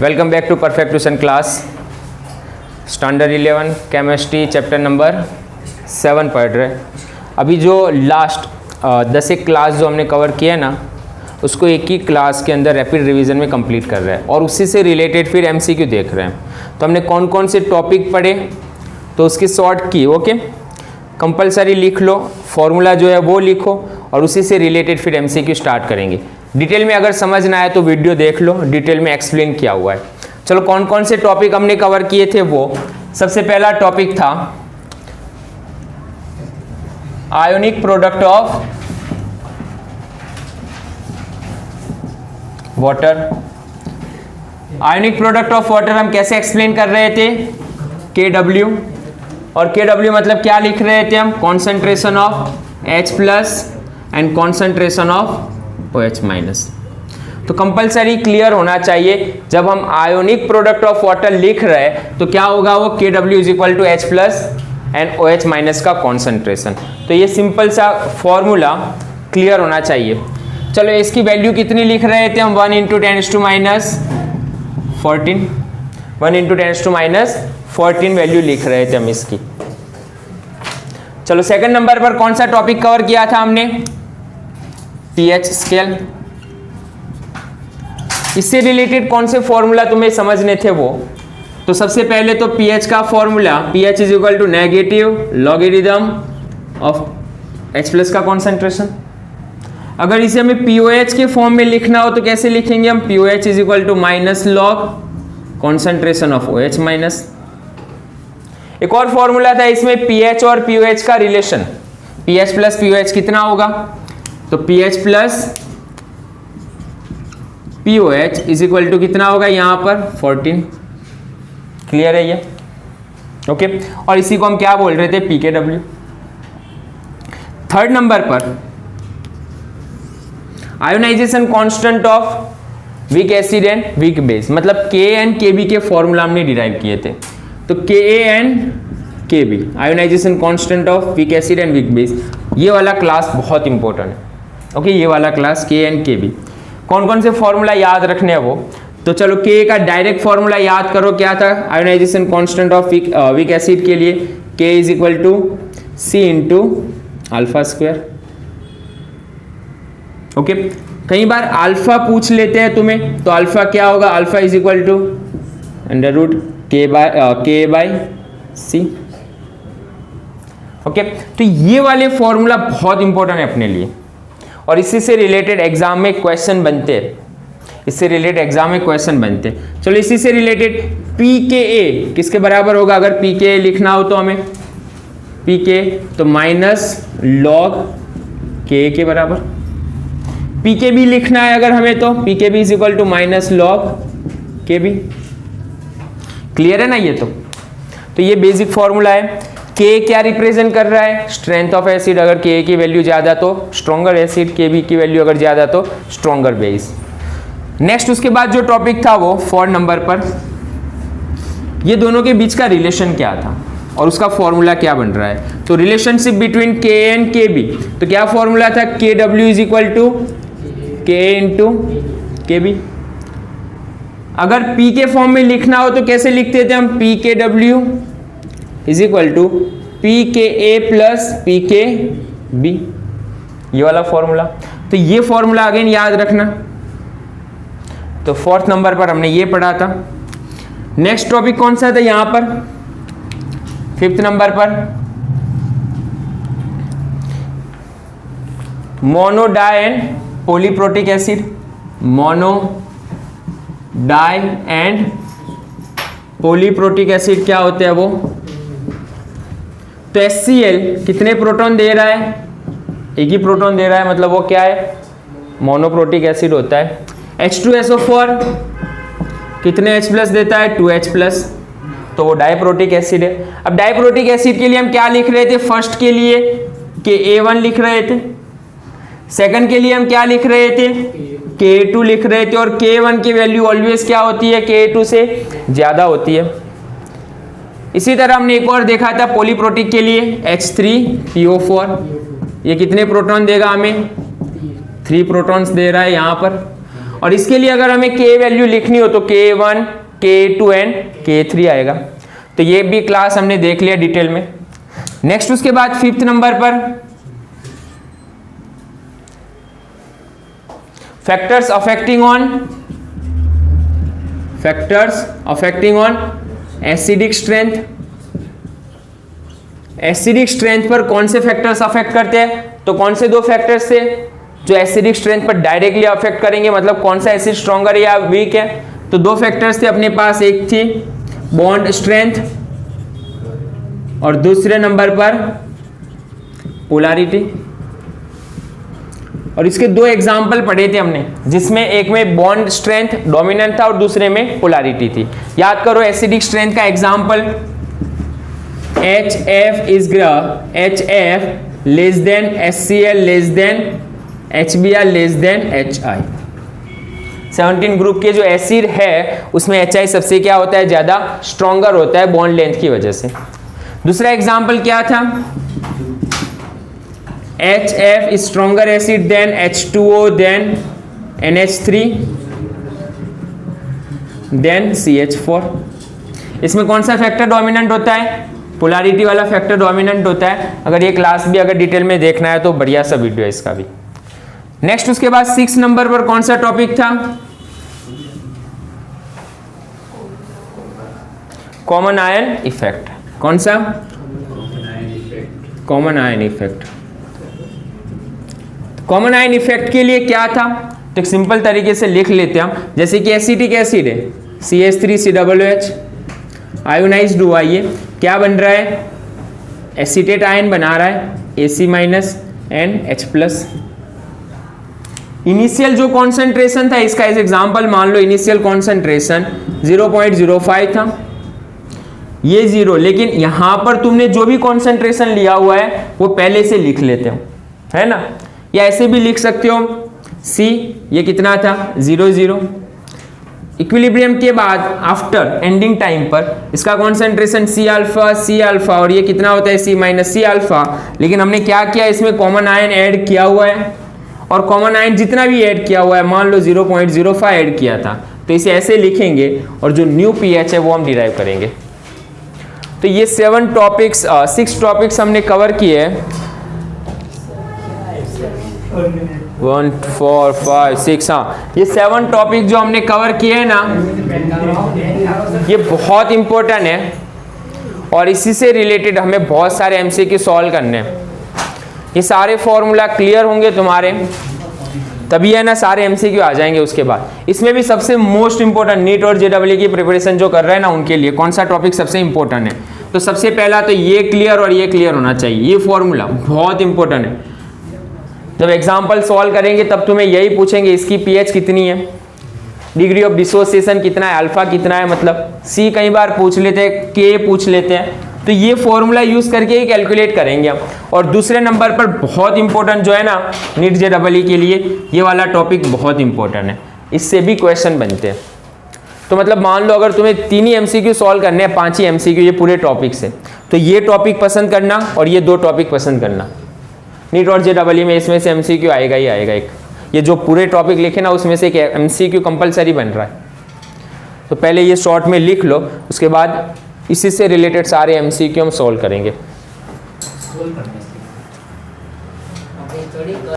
Welcome back to perfect tuition class. Standard 11 chemistry chapter number 7 पढ़ रहे। अभी जो लास्ट 10 एक क्लास जो हमने कवर किया ना, उसको एक ही क्लास के अंदर रैपिड रिवीजन में कंप्लीट कर रहे हैं और उसी से रिलेटेड फिर एमसीक्यू देख रहे हैं। तो हमने कौन कौन से टॉपिक पढ़े तो उसकी शॉर्ट की ओके कंपलसरी लिख लो, फॉर्मूला जो है वो लिखो और उसी से रिलेटेड फिर एमसीक्यू स्टार्ट करेंगे। डिटेल में अगर समझ ना आए तो वीडियो देख लो, डिटेल में एक्सप्लेन किया हुआ है। चलो कौन कौन से टॉपिक हमने कवर किए थे वो। सबसे पहला टॉपिक था ionic product of water. Ionic product of water हम कैसे एक्सप्लेन कर रहे थे, KW, और KW मतलब क्या लिख रहे थे हम, concentration of H+ and concentration of OH-। तो कंपलसरी क्लियर होना चाहिए, जब हम आयोनिक प्रोडक्ट ऑफ वाटर लिख रहे हैं तो क्या होगा वो KW is equal to H+ and OH- का कॉन्सेंट्रेशन। तो ये सिंपल सा फॉर्मूला क्लियर होना चाहिए। चलो इसकी वैल्यू कितनी लिख रहे थे हम, 1 × 10⁻14, 1 × 10⁻14 वैल्यू लिख रहे थे हम इसकी। चलो सेकंड नंबर पर कौन सा टॉपिक कवर किया था हमने, pH स्केल। इससे रिलेटेड कौन से फॉर्मूला तुम्हें समझने थे वो, तो सबसे पहले तो pH का formula, pH is equal to negative logarithm of H+ का कॉन्सेंट्रेशन। अगर इसे हमें POH के फॉर्म में लिखना हो तो कैसे लिखेंगे हम, POH is equal to minus log concentration of OH-। एक और फॉर्मूला था इसमें pH और POH का रिलेशन, pH प्लस POH कितना होगा, तो pH plus POH is equal to कितना होगा यहां पर 14। क्लियर है ये ओके। और इसी को हम क्या बोल रहे थे, pKW। थर्ड नंबर पर ionization constant of weak acid and weak base, मतलब Ka एंड Kb के फॉर्मूला हमने डिराइव किए थे। तो Ka and Kb ionization constant of weak acid and weak base, ये वाला क्लास बहुत इंपॉर्टेंट है ओके। ये वाला क्लास Ka एंड Kb, कौन कौन से फॉर्मूला याद रखने हैं वो। तो चलो Ka का डायरेक्ट फॉर्मूला याद करो, क्या था ionization constant of weak acid के लिए, K is equal to C × α²। Okay कई बार अल्फा पूछ लेते हैं तुम्हें, तो अल्फा क्या होगा, alpha is equal to √K/C। Okay तो ये वाले फॉर्मूला बहुत इंपॉर्टेंट है अपने लिए और इसी से रिलेटेड एग्जाम में क्वेश्चन बनते हैं, इससे रिलेटेड एग्जाम में क्वेश्चन बनते हैं। चलो इसी से रिलेटेड pKa किसके बराबर होगा, अगर pKa लिखना हो तो हमें pK तो माइनस लॉग Ka के बराबर। pKb लिखना है अगर हमें तो pKb is equal to minus log Kb। Clear है ना ये तो ये बेसिक फॉर्मूला है। K क्या रिप्रेजेंट कर रहा है, स्ट्रेंथ ऑफ एसिड, अगर Ka की वैल्यू ज्यादा तो स्ट्रॉन्गर एसिड, Kb की वैल्यू अगर ज्यादा तो स्ट्रॉन्गर बेस। नेक्स्ट उसके बाद जो टॉपिक था वो 4 नंबर पर, ये दोनों के बीच का रिलेशन क्या था और उसका फॉर्मूला क्या बन रहा है। तो relationship between Ka and Kb, तो क्या फॉर्मूला था, KW is equal to Ka × Kb। अगर P के फॉर्म में लिखना हो तो कैसे लिखते थे हम, pKW is equal to pKa plus pKb, ये वाला फॉर्मूला। तो ये फॉर्मूला अगेन याद रखना। तो 4th नंबर पर हमने ये पढ़ा था। नेक्स्ट टॉपिक कौन सा था यहां पर, 5th नंबर पर mono di and polyprotic acid. Mono di and polyprotic acid क्या होते हैं वो, तो HCl कितने प्रोटॉन दे रहा है, एक ही प्रोटॉन दे रहा है, मतलब वो क्या है, मोनोप्रोटिक एसिड होता है। H2SO4 कितने H+ देता है, 2H+, तो वो डाइप्रोटिक एसिड है। अब डाइप्रोटिक एसिड के लिए हम क्या लिख रहे थे, फर्स्ट के लिए Ka1 लिख रहे थे, सेकंड के लिए हम क्या लिख रहे थे, Ka2 लिख रहे थे, और Ka1 की वैल्यू ऑलवेज क्या होती है, Ka2 से ज्यादा होती है। इसी तरह हमने एक और देखा था पॉलीप्रोटिक के लिए H3PO4, ये कितने प्रोटॉन देगा हमें, 3 प्रोटॉन्स दे रहा है यहाँ पर। और इसके लिए अगर हमें K वैल्यू लिखनी हो तो K1, K2 एंड K3 आएगा। तो ये भी क्लास हमने देख लिया डिटेल में। नेक्स्ट उसके बाद 5th नंबर पर factors affecting on acidic strength. Acidic strength पर कौन से फैक्टर्स अफेक्ट करते हैं? तो कौन से दो फैक्टर्स थे जो एसिडिक स्ट्रेंथ पर डायरेक्टली अफेक्ट करेंगे, मतलब कौन सा एसिड स्ट्रॉन्गर या वीक है? तो दो फैक्टर्स थे अपने पास, एक थी बॉन्ड स्ट्रेंथ और दूसरे नंबर पर पोलैरिटी। और इसके दो एग्जाम्पल पढ़े थे हमने, जिसमें एक में बॉन्ड स्ट्रेंथ डोमिनेंट था और दूसरे में पोलैरिटी थी। याद करो एसिडिक स्ट्रेंथ का example HF is HF less than HCl less than HBr less than HI। 17 group के जो एसिड है उसमें HI सबसे क्या होता है, ज्यादा स्ट्रॉन्गर होता है बॉन्ड लेंथ की वजह से। दूसरा एग्जाम्पल क्या था, HF is stronger acid than H2O then NH3 then CH4। इसमें कौन सा फैक्टर डोमिनेंट होता है? पोलैरिटी वाला फैक्टर डोमिनेंट होता है। अगर ये क्लास भी अगर डिटेल में देखना है तो बढ़िया सा वीडियो है इसका भी। नेक्स्ट उसके बाद 6 नंबर पर कौन सा टॉपिक था? Common ion effect. कौन सा? Common ion effect. Common ion effect के लिए क्या था तो एक सिंपल तरीके से लिख लेते हैं हम। जैसे कि एसिटिक एसिड है CH3COOH आयोनाइज्ड हुआ, ये क्या बन रहा है? एसीटेट आयन बना रहा है AC-NH+। इनिशियल जो कॉन्सेंट्रेशन था इसका एज एग्जांपल मान लो, इनिशियल कॉन्सेंट्रेशन 0.05 था, ये 0, लेकिन यहां पर तुमने जो भी कॉन्सेंट्रेशन लिया हुआ है वो पहले से लिख लेते हो, है ना? या ऐसे भी लिख सकते हो C, ये कितना था 0.0। इक्विलिब्रियम के बाद आफ्टर एंडिंग टाइम पर इसका कॉन्सेंट्रेशन C अल्फा और ये कितना होता है C अल्फा। लेकिन हमने क्या किया, इसमें कॉमन आयन ऐड किया हुआ है और कॉमन आयन जितना भी ऐड किया हुआ है मान लो 0.05 ऐड किया था, तो इसे ऐसे लिखेंगे और जो न्यू pH है वो हम डिराइव करेंगे। तो ये 6 टॉपिक्स हमने कवर किए हैं। 1 4 5 6, हाँ ये 7 टॉपिक जो हमने कवर किए हैं ना, ये बहुत इंपॉर्टेंट है और इसी से रिलेटेड हमें बहुत सारे एमसीक्यू सॉल्व करने हैं। ये सारे फॉर्मूला क्लियर होंगे तुम्हारे, तभी है ना सारे एमसीक्यू आ जाएंगे। उसके बाद इसमें भी सबसे मोस्ट इंपॉर्टेंट नीट और जेडब्ल्यू की प्रिपरेशन जो कर रहे हैं ना उनके लिए कौन सा टॉपिक सबसे इंपॉर्टेंट है? तो सबसे पहला तो ये क्लियर और ये क्लियर होना चाहिए, ये फॉर्मूला बहुत इंपॉर्टेंट है। जब एग्जाम्पल सॉल्व करेंगे तब तुम्हें यही पूछेंगे इसकी पीएच कितनी है, डिग्री ऑफ डिसोसिएशन कितना है, अल्फा कितना है, मतलब सी कई बार पूछ लेते हैं, के पूछ लेते हैं, तो ये फॉर्मूला यूज करके ही कैलकुलेट करेंगे हम। और दूसरे नंबर पर बहुत इंपॉर्टेंट जो है ना नीट जेडब्ल्यू के लिए, ये वाला टॉपिक बहुत इंपॉर्टेंट है, इससे भी क्वेश्चन बनते हैं। तो मतलब मान लो अगर तुम्हें 3 ही एमसीक्यू सॉल्व करने हैं, 5 ही एमसीक्यू ये पूरे टॉपिक से, तो ये टॉपिक पसंद करना और ये 2 टॉपिक पसंद करना। नीट और जेडब्ल्यू में इसमें से एमसीक्यू आएगा ही आएगा एक, ये जो पूरे टॉपिक लिखे ना उसमें से एक एमसीक्यू कंपलसरी बन रहा है। तो पहले ये शॉर्ट में लिख लो, उसके बाद इसी से रिलेटेड सारे एमसीक्यू हम सॉल्व करेंगे।